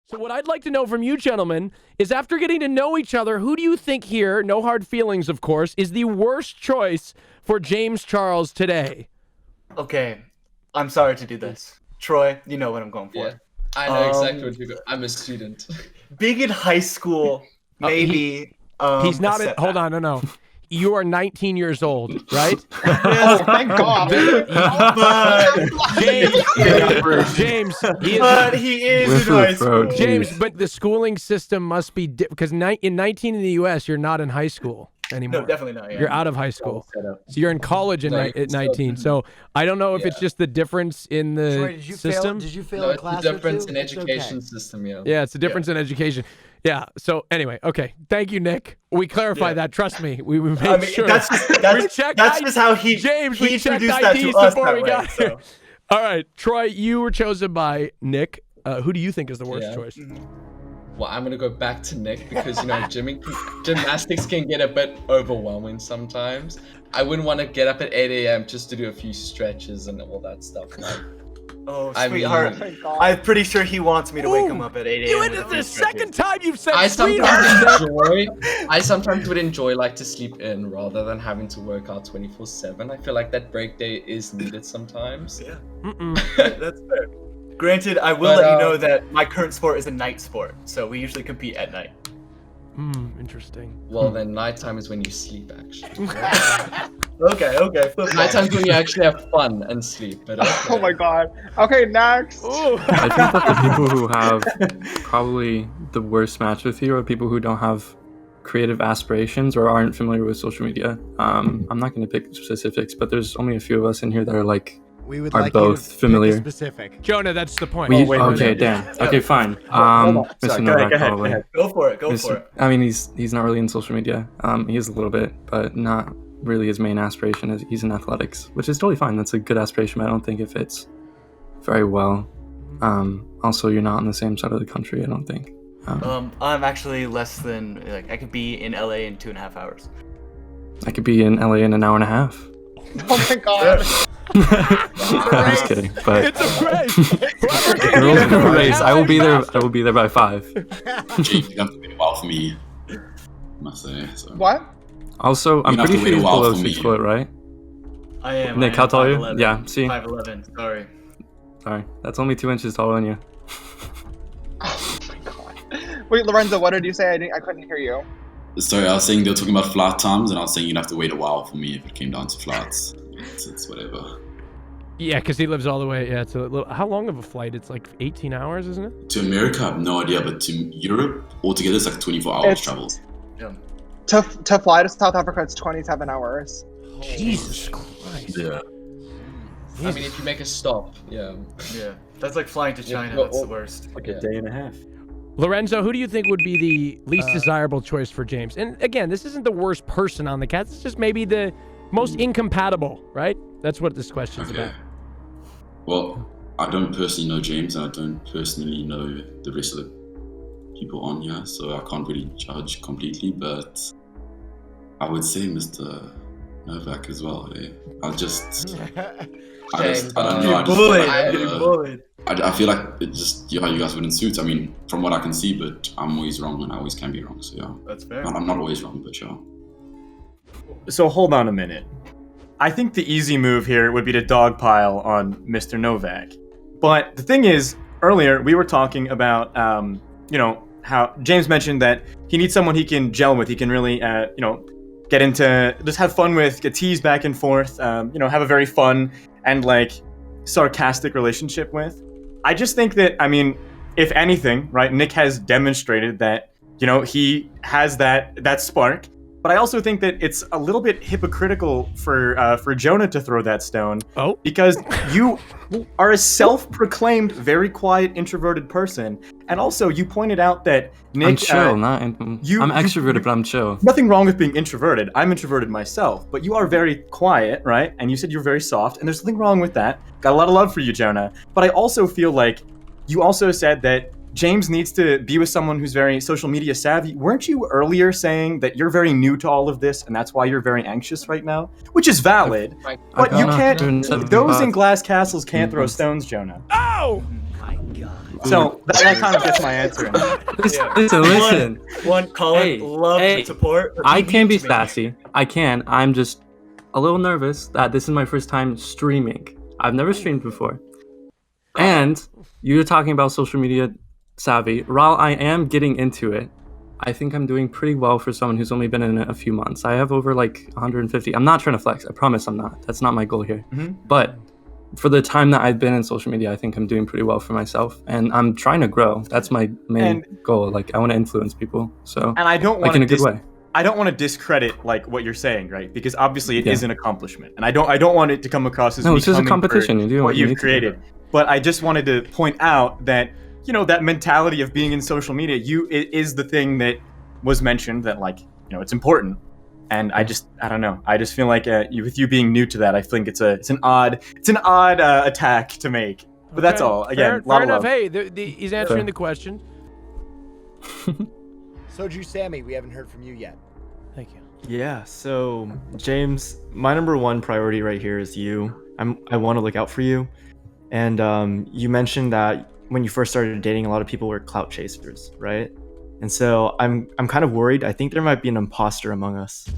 So what I'd like to know from you gentlemen is after getting to know each other, who do you think here, no hard feelings, of course, is the worst choice for James Charles today? Okay, I'm sorry to do this. Troy, you know what I'm going for. Yeah, I know exactly what you're going. I'm a student. Big in high school, maybe. He's not. Hold on, no. You are 19 years old, right? Oh, thank God. James, he is in high school. James, but the schooling system must be because in 19 in the U.S. you're not in high school anymore. No, definitely not. Yeah. You're out of high school, so you're in college at 19. So I don't know if it's just the difference in the Troy, did you system. Did you fail a class? It's the difference or two? in It's education okay. system. Yeah. Yeah, it's a difference in education. Yeah. So anyway, okay. Thank you, Nick. We clarified that. Trust me. We made sure. That's just how he James. he We checked introduced that IDs to us before that we way, got so. here. All right, Troy. You were chosen by Nick. Who do you think is the worst choice? Well, I'm gonna go back to Nick because gymnastics can get a bit overwhelming sometimes. I wouldn't want to get up at 8 a.m. just to do a few stretches and all that stuff. Like, Oh, I sweetheart. mean- I'm pretty sure he wants me to wake him up at 8 a.m. You with it a is few the second stretches. time you've said I sweetheart. sometimes would enjoy like to sleep in rather than having to work out 24/7. I feel like that break day is needed sometimes. Yeah, Mm-mm. that's fair. Granted, I will let you know that my current sport is a night sport, so we usually compete at night. Interesting. Well, then nighttime is when you sleep, actually. Okay. Flip Nighttime's when you actually have fun and sleep. But Oh my God. Okay, next. Ooh. I think that the people who have probably the worst match with you are people who don't have creative aspirations or aren't familiar with social media. I'm not going to pick specifics, but there's only a few of us in here that are like, We would are like both you to familiar. Pick a specific. Jonah, that's the point. okay, damn. Okay, fine. Mr. Novak, probably. Go for it. I mean, he's not really in social media. He is a little bit, but not really his main aspiration. Is he's in athletics, which is totally fine. That's a good aspiration, but I don't think it fits very well. Also, you're not on the same side of the country, I don't think. I'm actually less than I could be in LA in 2.5 hours. I could be in LA in an hour and a half. Oh my God. I'm just kidding, but It's a race. the rules of the race. I will be there. I will be there by 5. James, you have to wait a while for me. I must say. So. What? Also, I'm You're gonna pretty have to sure wait a he's while below for 6 me. foot, right? I am. Nick, how tall are you? Yeah, see? 5'11". Sorry. Sorry, that's only 2 inches taller than you. Oh my God. Wait, Lorenzo, what did you say? I couldn't hear you. Sorry, I was saying they were talking about flight times, and I was saying you'd have to wait a while for me if it came down to flights. It's whatever. Yeah, because he lives all the way. Yeah, it's a little. How long of a flight? It's like 18 hours, isn't it? To America, I have no idea, but to Europe, altogether, it's like 24 hours It's- travel. To fly to South Africa, it's 27 hours. Jesus Christ. Yeah. I mean, if you make a stop, yeah. Yeah. That's like flying to China. well, That's the worst. Like a day and a half. Lorenzo, who do you think would be the least desirable choice for James? And again, this isn't the worst person on the Cats. It's just maybe the most incompatible, right? That's what this question's Okay. about. Well, I don't personally know James, and I don't personally know the rest of the people on here, so I can't really judge completely, but I would say Mr. Novak as well. Eh? I don't know. I feel like it just, you guys wouldn't suit. I mean, from what I can see, but I'm always wrong and I always can be wrong. So yeah, That's fair. I'm not always wrong, but yeah. So hold on a minute. I think the easy move here would be to dogpile on Mr. Novak. But the thing is, earlier we were talking about, how James mentioned that he needs someone he can gel with. He can really, get into, just have fun with, get teased back and forth, have a very fun and sarcastic relationship with. I just think that, if anything, right, Nick has demonstrated that, he has that spark. But I also think that it's a little bit hypocritical for Jonah to throw that stone. Oh. Because you are a self-proclaimed, very quiet, introverted person. And also, you pointed out that Nick... I'm chill, I'm extroverted, but I'm chill. Nothing wrong with being introverted. I'm introverted myself. But you are very quiet, right? And you said you're very soft, and there's nothing wrong with that. Got a lot of love for you, Jonah. But I also feel like you also said that James needs to be with someone who's very social media savvy. Weren't you earlier saying that you're very new to all of this and that's why you're very anxious right now? Which is valid, but you can't... Those in glass castles can't throw stones, Jonah. Oh! So that kind of gets my answer. Listen. One, Colin, Hey, love hey, and support. but I be can mean be to me. sassy. I can. I'm just a little nervous that this is my first time streaming. I've never streamed before. And you're talking about social media savvy. While I am getting into it, I think I'm doing pretty well for someone who's only been in it a few months. I have over like 150. I'm not trying to flex. I promise I'm not. That's not my goal here. But for the time that I've been in social media, I think I'm doing pretty well for myself, and I'm trying to grow. That's my main goal. Like, I want to influence people. So, And I don't like want in a to good way. I don't want to discredit like what you're saying, right? Because obviously it is an accomplishment, and I don't want it to come across as No, me it's just a coming for competition. You do what what you you've need to do. created. But I just wanted to point out that that mentality of being in social media, it is the thing that was mentioned that it's important. And I don't know. I just feel like with you being new to that, I think it's an odd attack to make. But that's all. Again, fair lot of enough. love. Hey, he's answering the question. Soju Sammy, we haven't heard from you yet. Thank you. Yeah, so James, my number one priority right here is you. I want to look out for you. And you mentioned that when you first started dating, a lot of people were clout chasers, right? And so I'm kind of worried. I think there might be an imposter among us.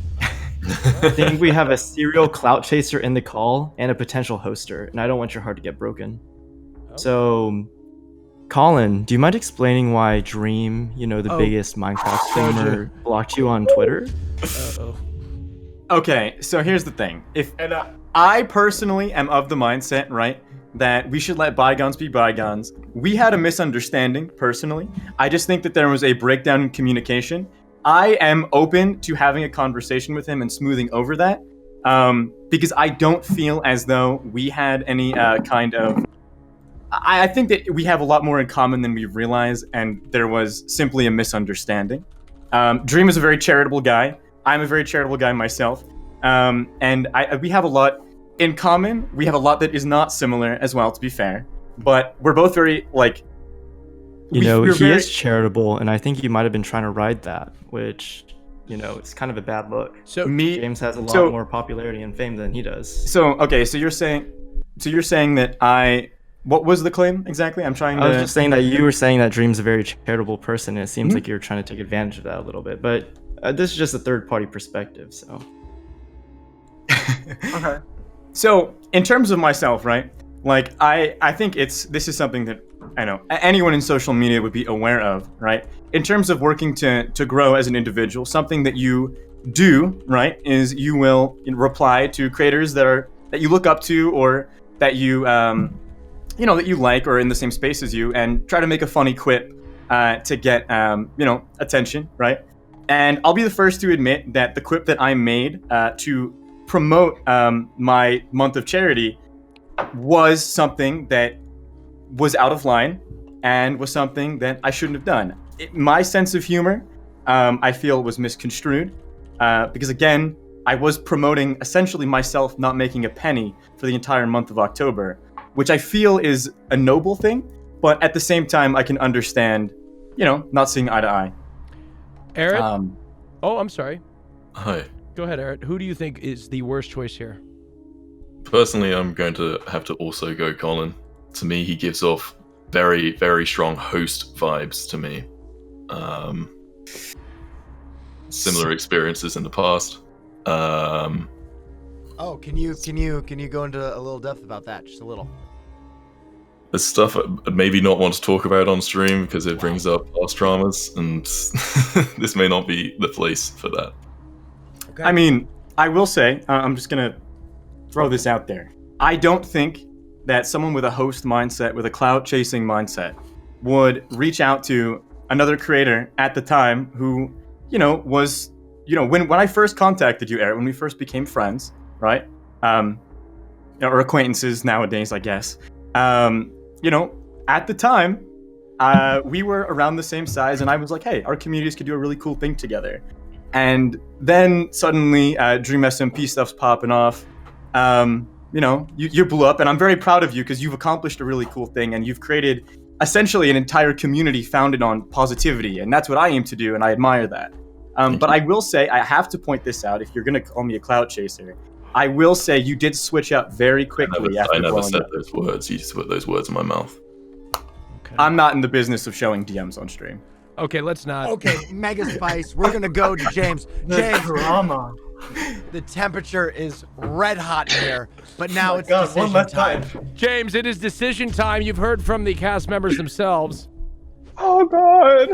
I think we have a serial clout chaser in the call and a potential hoster, and I don't want your heart to get broken. So, Colin, do you mind explaining why Dream, the biggest Minecraft streamer, blocked you on Twitter? Okay, so here's the thing. I personally am of the mindset, right, that we should let bygones be bygones. We had a misunderstanding, personally. I just think that there was a breakdown in communication. I am open to having a conversation with him and smoothing over that, because I don't feel as though we had any kind of... I think that we have a lot more in common than we realize, and there was simply a misunderstanding. Dream is a very charitable guy. I'm a very charitable guy myself. And we have a lot in common. We have a lot that is not similar as well, to be fair. But we're both very, he is charitable, and I think you might have been trying to ride that, which, it's kind of a bad look. So James has a lot more popularity and fame than he does. So you're saying that what was the claim exactly? I was just saying that you were saying that Dream's a very charitable person, and it seems like you're trying to take advantage of that a little bit. But this is just a third-party perspective, so... Okay. So, in terms of myself, right? I think this is something that I know anyone in social media would be aware of, right? In terms of working to grow as an individual, something that you do, right, is you will reply to creators that you look up to, or that you that you like, or in the same space as you, and try to make a funny quip to get attention, right? And I'll be the first to admit that the quip that I made to promote my month of charity was something that was out of line and was something that I shouldn't have done. My sense of humor, I feel, was misconstrued because, again, I was promoting essentially myself not making a penny for the entire month of October, which I feel is a noble thing, but at the same time, I can understand, not seeing eye to eye. Eric? I'm sorry. Hi. Go ahead, Eric. Who do you think is the worst choice here? Personally, I'm going to have to also go Colin. To me, he gives off very, very strong host vibes to me. Similar experiences in the past. Can you go into a little depth about that? Just a little. There's stuff I'd maybe not want to talk about on stream because it brings up past dramas, and this may not be the place for that. Okay. I mean, I will say, I'm just going to throw this out there. I don't think that someone with a host mindset, with a clout chasing mindset, would reach out to another creator at the time who, was, when I first contacted you, Eric, when we first became friends, right? Or acquaintances nowadays, I guess. At the time, we were around the same size, and I was like, hey, our communities could do a really cool thing together. And then suddenly, Dream SMP stuff's popping off. You blew up, and I'm very proud of you because you've accomplished a really cool thing, and you've created essentially an entire community founded on positivity, and that's what I aim to do, and I admire that. But I will say, I have to point this out, if you're going to call me a clout chaser, I will say you did switch up very quickly. I never said those words. You just put those words in my mouth. I'm not in the business of showing DMs on stream. Okay, let's not. Okay, Mega Spice. We're gonna go to James. James, Drama. the temperature is red hot in here, but now it's God, decision one less time. James, it is decision time. You've heard from the cast members themselves. Oh god.